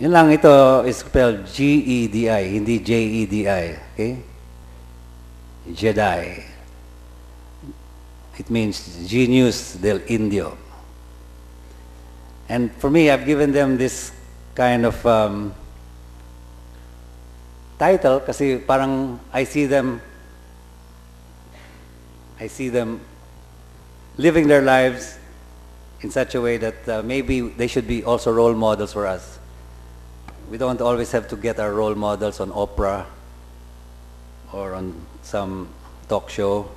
Yun lang, ito is spelled G-E-D-I, hindi J-E-D-I. Okay? Jedi. It means Genius del Indio. And for me, I've given them this kind of title kasi parang I see them living their lives in such a way that maybe they should be also role models for us. We don't always have to get our role models on Oprah or on some talk show.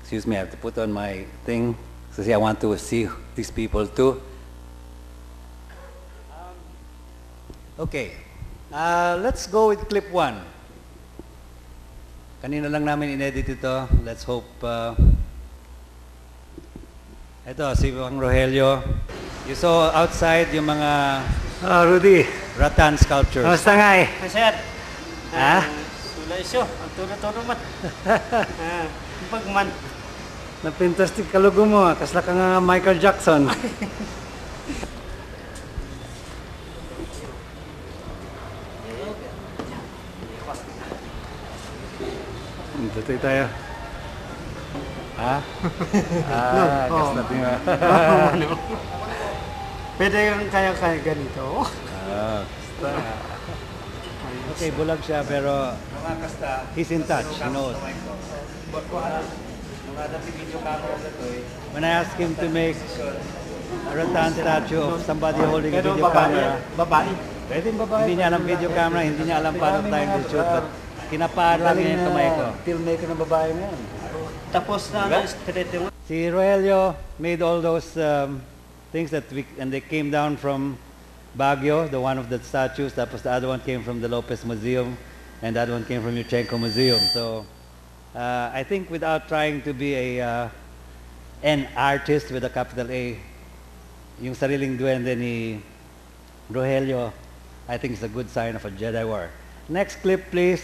Excuse me, I have to put on my thing. So see, I want to see these people too. Okay, let's go with clip 1. Kanina lang namin inedit ito. Let's hope. Ito, si Mang Rogelio. You saw outside yung mga Rudy. rattan sculptures. Kamusta nga eh? Sir. Ha? Sulay siya. Ang tulo-tulo man. Pagman. Napintastic kalugo mo. Kasla ka nga Michael Jackson. Tutoy tayo. Ha? Kasla nga. Pwede kang kaya-kaya ganito. Okay, bulag siya pero he's in touch. He knows. When I asked him to make a rattan statue of somebody holding a video camera, Babae. pwede babae. Hindi niya alam video camera, hindi niya alam paano tayo shoot, but kinapaan lang niya yung kamay ko. Filmmaker ng babae na yan. Tapos na straight yung... Si Rogelio made all those things that and they came down from Baguio, the one of the statues, tapos the other one came from the Lopez Museum, and the other one came from Yuchenko Museum. So I think without trying to be an artist with a capital A, yung sariling duwende ni Rogelio, I think is a good sign of a Jedi War. Next clip, please.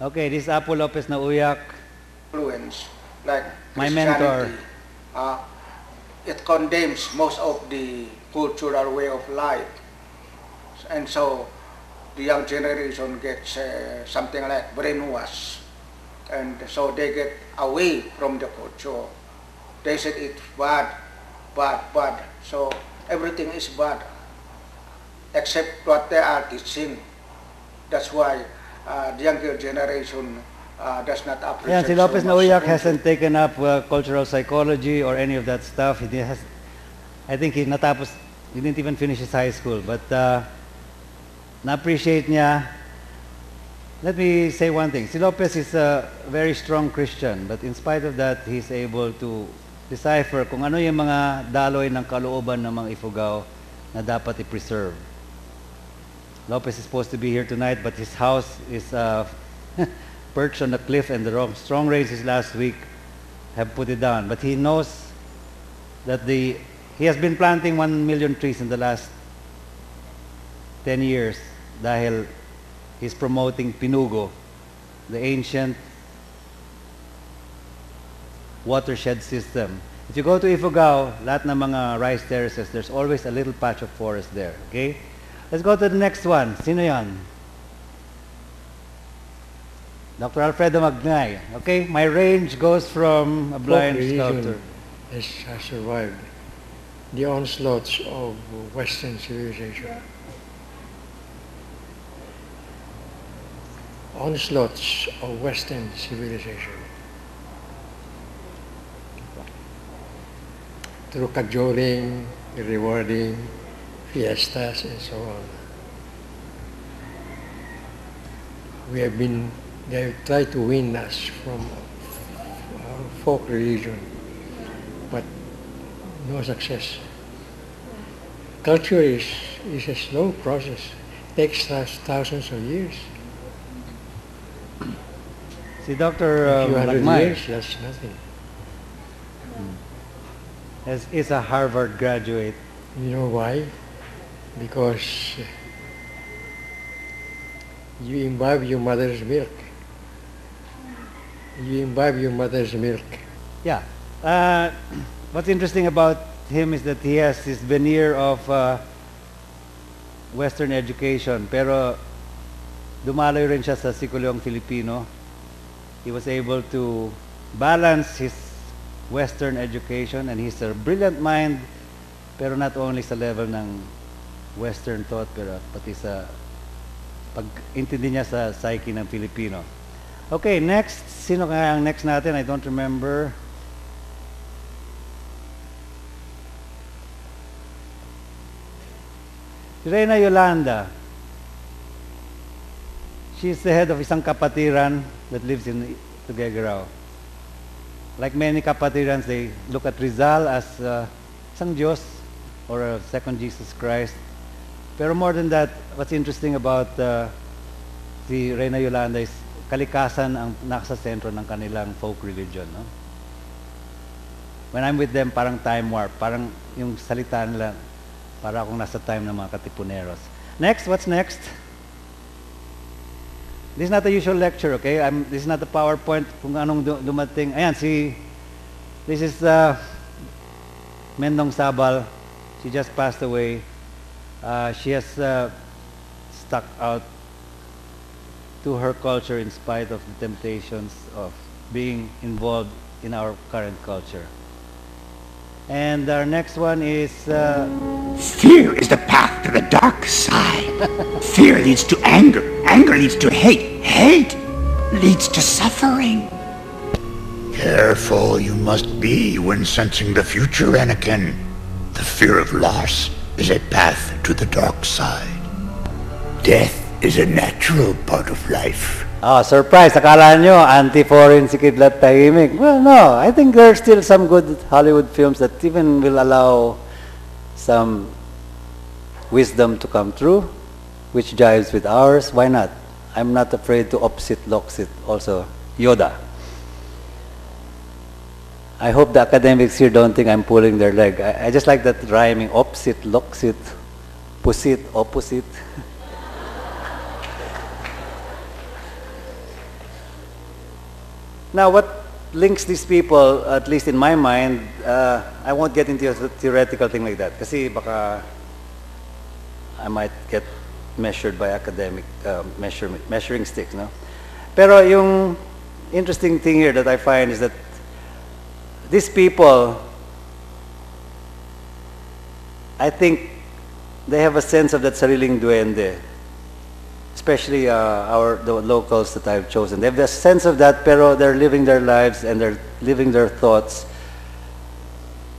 Okay, this is Apo Lopez na Uyak. Influence, like My mentor. It condemns most of the cultural way of life, and so the young generation gets something like brainwash, and so they get away from the culture. They said it's bad, bad. So everything is bad, except what they are teaching. That's why the younger generation does not appreciate. Yeah, si Lopez so na much Uyak culture. hasn't taken up cultural psychology or any of that stuff. I think he didn't even finish his high school, but na-appreciate niya. Let me say one thing. Si Lopez is a very strong Christian, but in spite of that, he's able to decipher kung ano yung mga daloy ng kalooban ng mga Ifugao na dapat i-preserve. Lopez is supposed to be here tonight, but his house is perched on the cliff, and the strong rains last week have put it down. But he knows that he has been planting 1 million trees in the last 10 years dahil he's promoting Pinugo, the ancient watershed system. If you go to Ifugao, lahat ng mga rice terraces, there's always a little patch of forest there. Okay? Let's go to the next one. Sino yan? Dr. Alfredo Magnay. Okay? My range goes from a blind sculptor. Has survived the onslaughts of Western civilization. Onslaughts of Western civilization. Through cajoling, rewarding, fiestas, and so on. They have tried to win us from our folk religion, but no success. Culture is a slow process. It takes us thousands of years. Si Dr. A few hundred Magnay years, that's nothing. is a Harvard graduate. You know why? Because you imbibe your mother's milk. You imbibe your mother's milk. Yeah. What's interesting about him is that he has this veneer of Western education, pero dumaloy rin siya sa sikulyong Filipino. He was able to balance his Western education, and he's a brilliant mind, pero not only sa level ng Western thought, pero pati sa pag-intindi niya sa psyche ng Filipino. Okay, next. Sino kaya ang next natin? I don't remember. Reyna Yolanda. She's the head of isang kapatiran that lives in Tuguegarao. Like many kapatirans, they look at Rizal as isang Diyos or a second Jesus Christ. Pero more than that, what's interesting about si Reyna Yolanda is kalikasan ang nasa sentro ng kanilang folk religion. No? When I'm with them, parang time warp. Parang yung salita nila, para akong nasa time ng mga katipuneros. Next, what's next? This is not a usual lecture, okay? This is not a PowerPoint kung anong dumating. Ayan, this is Mendong Sabal. She just passed away. She has stuck out to her culture in spite of the temptations of being involved in our current culture. And our next one is... Fear is the path to the dark side. Fear leads to anger. Anger leads to hate. Hate leads to suffering. Careful you must be when sensing the future, Anakin. The fear of loss is a path to the dark side. Death is a natural part of life. Oh, surprise! Akala nyo, anti-foreign si Kidlat Tahimik. Well, no. I think there are still some good Hollywood films that even will allow some wisdom to come through, which jives with ours. Why not? I'm not afraid to opsit, loxit, also Yoda. I hope the academics here don't think I'm pulling their leg. I just like that rhyming, opsit, loxit, pusit, opposite. Now, what links these people, at least in my mind, I won't get into a theoretical thing like that, kasi baka I might get measured by academic measuring sticks, no? Pero yung interesting thing here that I find is that these people, I think they have a sense of that sariling duwende. Especially the locals that I've chosen. They have a sense of that, pero they're living their lives and they're living their thoughts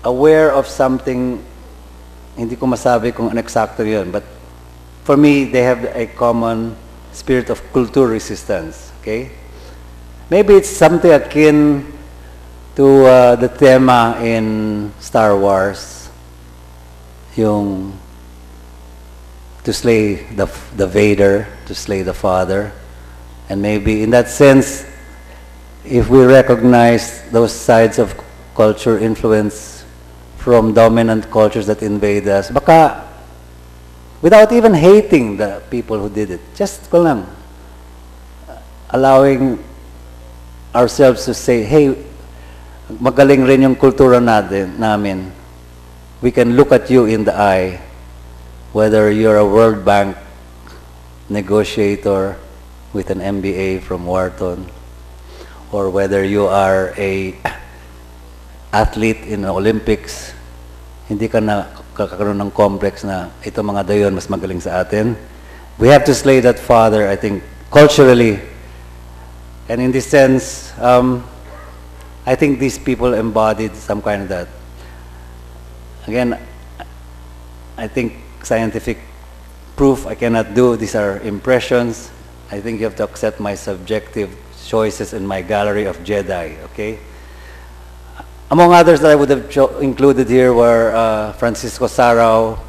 aware of something, hindi ko masabi kung eksakto yun, but for me, they have a common spirit of culture resistance, okay? Maybe it's something akin to the tema in Star Wars, yung to slay the Vader, to slay the Father. And maybe in that sense, if we recognize those sides of culture influence from dominant cultures that invade us, baka without even hating the people who did it, just ko lang, allowing ourselves to say, hey, magaling rin yung kultura namin. We can look at you in the eye, whether you're a World Bank negotiator with an MBA from Wharton, or whether you are a athlete in the Olympics, hindi ka na kakaroon ng complex na ito mga dayon mas magaling sa atin. We have to slay that father, I think, culturally. And in this sense, I think these people embodied some kind of that. Again, I think scientific proof I cannot do. These are impressions. I think you have to accept my subjective choices in my gallery of Jedi, okay? Among others that I would have included here were Francisco Sarao,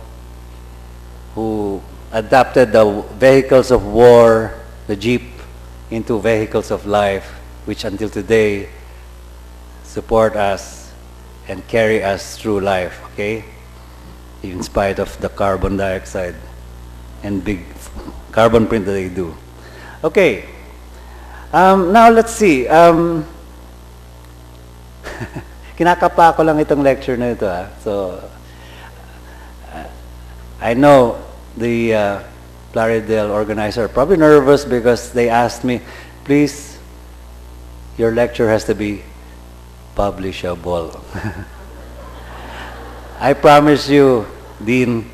who adapted the vehicles of war, the jeep, into vehicles of life, which until today support us and carry us through life, okay? In spite of the carbon dioxide and big carbon print that they do. Okay. Now let's see. Kinakapa ko lang itong lecture na ito. So I know the Plaridel organizer are probably nervous because they asked me, please, your lecture has to be publishable. I promise you, Dean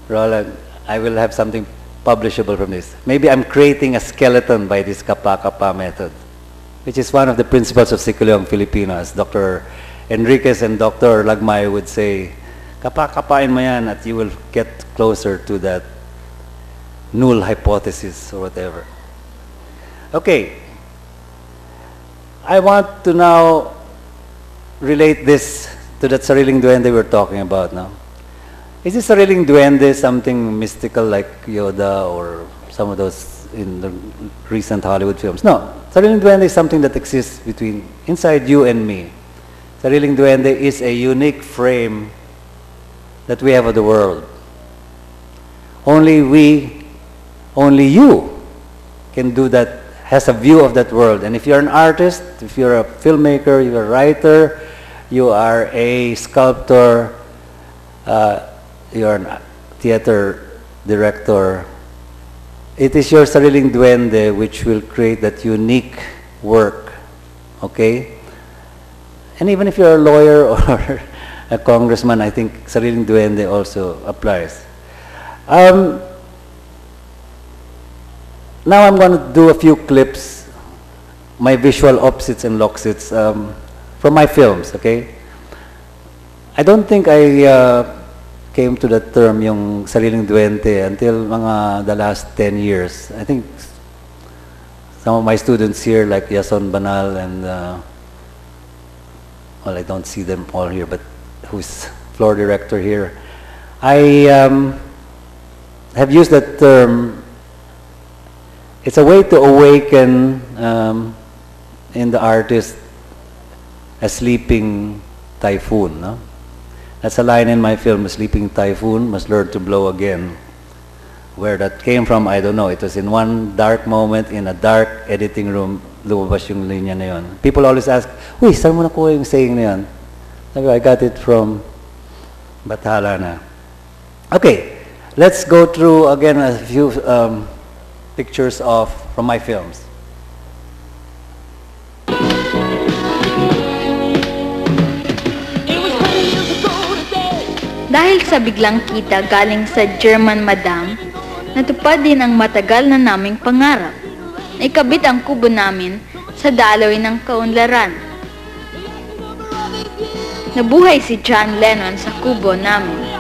Roland, I will have something publishable from this. Maybe I'm creating a skeleton by this kapa-kapa method, which is one of the principles of Sikulyong Filipino, as Dr. Enriquez and Dr. Lagmay would say, kapa-kapain mo yan at you will get closer to that null hypothesis or whatever. Okay. I want to now relate this to that sariling duwende we're talking about now. Is this sariling duwende something mystical like Yoda or some of those in the recent Hollywood films? No. Sariling duwende is something that exists inside you and me. Sariling duwende is a unique frame that we have of the world. Only you can do that, has a view of that world. And if you're an artist, if you're a filmmaker, you're a writer, you are a sculptor, you're a theater director, it is your sariling duwende which will create that unique work, okay? And even if you're a lawyer or a congressman, I think sariling duwende also applies. Now I'm going to do a few clips, my visual opposites and loxites from my films, okay? I don't think I came to that term, yung sariling duwende, until the last 10 years. I think some of my students here, like Yason Banal and, well, I don't see them all here, but who's floor director here, I have used that term. It's a way to awaken in the artist a sleeping typhoon. No? That's a line in my film, "A sleeping typhoon must learn to blow again." Where that came from, I don't know. It was in one dark moment in a dark editing room, lumabas yung linya na yun. People always ask, "Uy, saan mo nakuha yung saying na yun?" Sabi, I got it from Bathala na. Okay, let's go through again a few pictures from my films. Dahil sa biglang kita galing sa German madam, natupad din ang matagal na naming pangarap. Naikabit ang kubo namin sa daloy ng kaunlaran. Nabuhay si John Lennon sa kubo namin.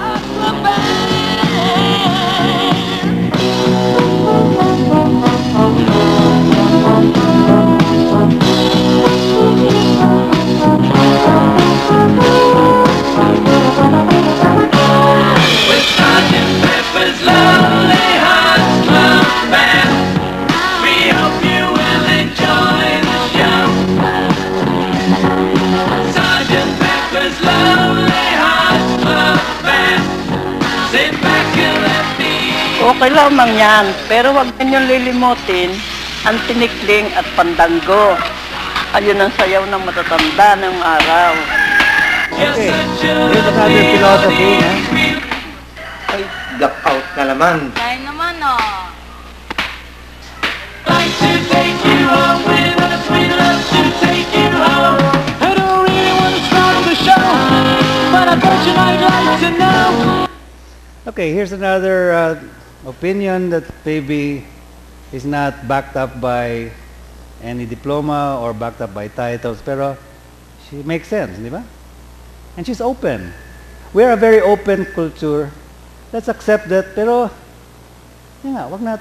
Okay lamang yan, pero huwag ninyong lilimutin ang tinikling at pandanggo. Ayun ang sayaw ng matatanda ng araw. Okay, here's another philosophy. Ay, blackout na naman. Tayo naman, oh. Like to take you home with us, we'd love to take you home. I don't really want to start the show, but I thought you might like to know. Okay, here's another opinion that maybe is not backed up by any diploma or backed up by titles, pero she makes sense, di ba? And she's open. We're a very open culture. Let's accept that, pero yun nga, wag natin